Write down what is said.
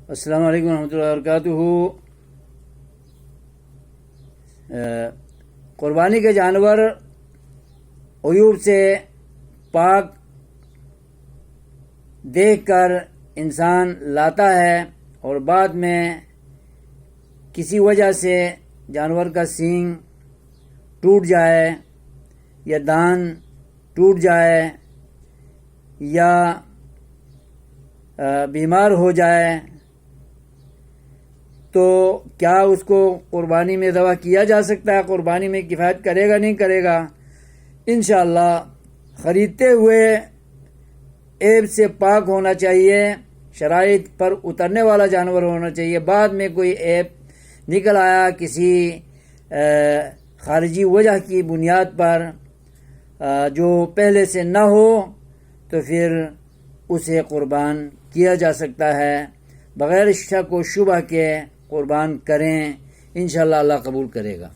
السلام علیکم ورحمۃ اللہ وبرکاتہ۔ قربانی کے جانور عیوب سے پاک دیکھ کر انسان لاتا ہے اور بعد میں کسی وجہ سے جانور کا سینگ ٹوٹ جائے یا دان ٹوٹ جائے یا بیمار ہو جائے تو کیا اس کو قربانی میں ذبح کیا جا سکتا ہے؟ قربانی میں کفایت کرے گا نہیں کرے گا؟ انشاءاللہ خریدتے ہوئے عیب سے پاک ہونا چاہیے، شرائط پر اترنے والا جانور ہونا چاہیے۔ بعد میں کوئی عیب نکل آیا کسی خارجی وجہ کی بنیاد پر جو پہلے سے نہ ہو تو پھر اسے قربان کیا جا سکتا ہے۔ بغیر شک و شبہ کے قربان کریں، انشاءاللہ اللہ قبول کرے گا۔